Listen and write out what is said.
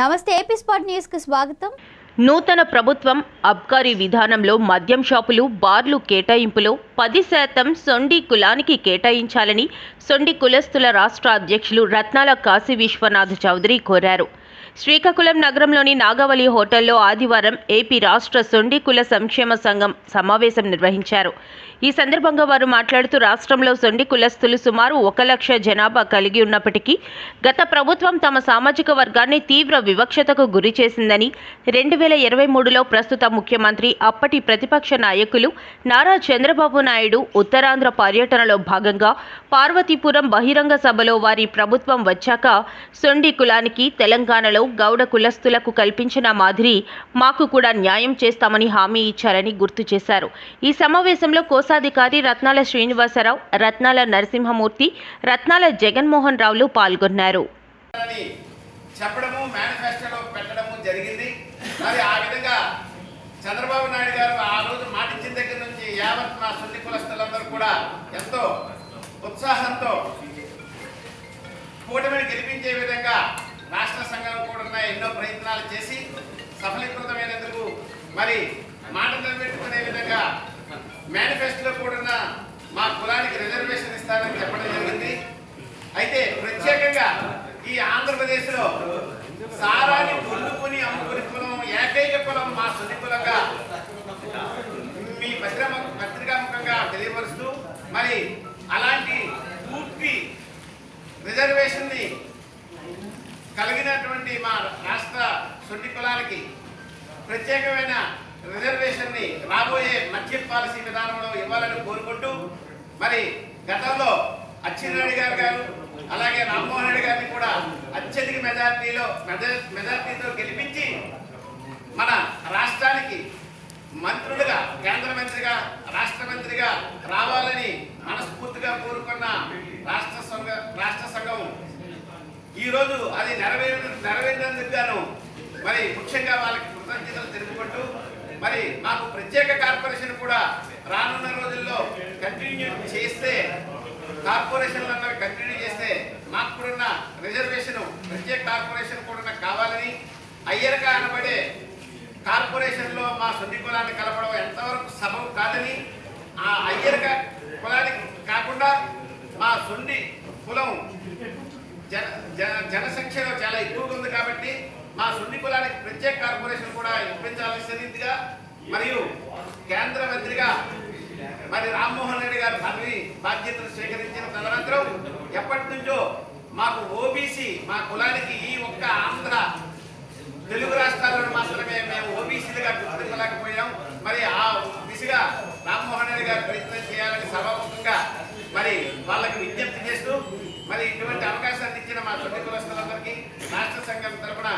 నమస్తే AP spot news కు స్వాగతం. నూతన ప్రభుత్వం అబ్కారీ విధానంలో మద్యం షాపులు, బార్లు కేటాయింపులో 10% సొండి కులానికి కేటాయించాలని సొండి కులస్తుల రాష్ట్ర అధ్యక్షులు రత్నాల కాశీ విశ్వనాథ్ చౌదరి కోరారు. శ్రీకాకుళం నగరంలోని నాగావళి హోటల్లో ఆదివారం ఏపీ రాష్ట్ర సొండి కుల సంక్షేమ సంఘం సమావేశం నిర్వహించారు. ఈ సందర్భంగా వారు మాట్లాడుతూ రాష్ట్రంలో సొండి కులస్తులు సుమారు 1 లక్ష జనాభా కలిగి ఉన్నప్పటికీ గత ప్రభుత్వం తమ సామాజిక వర్గాన్ని తీవ్ర వివక్షతకు గురి చేసిందని, 2023లో ప్రస్తుత ముఖ్యమంత్రి అప్పటి ప్రతిపక్ష నాయకులు నారా చంద్రబాబు నాయుడు ఉత్తరాంధ్ర పర్యటనలో భాగంగా పార్వతీపురం బహిరంగ సభలో వారి ప్రభుత్వం వచ్చాక సొండి కులానికి తెలంగాణలో గౌడ కులస్తులకు కల్పించిన మాదిరి మాకు కూడా న్యాయం చేస్తామని హామీ ఇచ్చారని గుర్తు చేశారు. ఈ సమావేశంలో కోశాధికారి రత్నాల శ్రీనివాసరావు, రత్నాల నరసింహమూర్తి, రత్నాల జగన్మోహన్ రావులు పాల్గొన్నారు. చెప్పడము మేనిఫెస్టోలో పెట్టడము జరిగింది. మరి ఆ విధంగా చంద్రబాబు నాయుడు గారు ఆ రోజు మాట ఇచ్చిన దగ్గర నుంచి యావత్ మా సొండి కులస్తులందరూ కూడా ఎంతో ఉత్సాహంతో కూటమిని గెలిపించే విధంగా రాష్ట్ర సంఘం కూడా ఎన్నో ప్రయత్నాలు చేసి సఫలీకృతమైనందుకు మరి మాట నిలబెట్టుకునే విధంగా మేనిఫెస్టోలో కూడా మా కులానికి రిజర్వేషన్ ఇస్తారని చెప్పడం జరిగింది. అయితే ప్రత్యేకంగా ఈ ఆంధ్రప్రదేశ్లో సారాన్ని కొనుక్కుని అమ్ముకుని కులం ఏకైక కులం మా సొంత కులంగా మీ పత్రికాముఖంగా తెలియపరుస్తూ మరి అలాంటి పూర్తి రిజర్వేషన్ని కలిగినటువంటి మా రాష్ట్ర సొంటి కులానికి ప్రత్యేకమైన రిజర్వేషన్ని రాబోయే మద్యం పాలసీ విధానంలో ఇవ్వాలని కోరుకుంటూ మరి గతంలో అచ్చెన్నాయుడు గారు అలాగే రామ్మోహన్ రెడ్డి గారిని కూడా అత్యధిక మెజార్టీతో గెలిపించి మన రాష్ట్రానికి మంత్రులుగా, కేంద్ర మంత్రిగా, రాష్ట్ర మంత్రిగా రావాలని మనస్ఫూర్తిగా కోరుకున్న రాష్ట్ర సంఘం ఈరోజు అది నెరవేరినందుకు గాను మరి ముఖ్యంగా వాళ్ళకి కృతజ్ఞతలు తెలుపుకుంటూ మరి మాకు ప్రత్యేక కార్పొరేషన్ కూడా రానున్న రోజుల్లో కంటిన్యూ చేస్తే, కార్పొరేషన్లందరూ కంటిన్యూ చేస్తే మాకు కూడా రిజర్వేషన్ ప్రత్యేక కార్పొరేషన్ కూడా కావాలని, అయ్యర్గా అనబడే కార్పొరేషన్లో మా సొంత కులాన్ని కలపడం ఎంతవరకు సబబు కాదని, ఆ అయ్యర్గా కులానికి కాకుండా మా సొంటి కులం జనసంఖ్యలో చాలా ఎక్కువగా ఉంది కాబట్టి మా సొంటి కులానికి ప్రత్యేక కార్పొరేషన్ కూడా ఇప్పించాల్సిందిగా మరియు కేంద్ర మంత్రిగా మరి రామ్మోహన్ రెడ్డి గారు పదవి బాధ్యతలు స్వీకరించిన తదనంతరం ఎప్పటి నుంచో మాకు ఓబీసీ మా కులానికి ఈ ఒక్క ఆంధ్ర తెలుగు రాష్ట్రాల్లో మాత్రమే మేము ఓబీసీలుగా గుర్తించలేకపోయాం. మరి ఆ దిశగా రామ్మోహన్ రెడ్డి గారు ప్రయత్నం చేయాలని సభాముఖంగా మరి వాళ్ళకి విజ్ఞప్తి చేస్తూ మరి ఇటువంటి అవకాశాన్ని ఇచ్చిన మా సొంత కులస్తులందరికీ రాష్ట్ర సంఘం తరఫున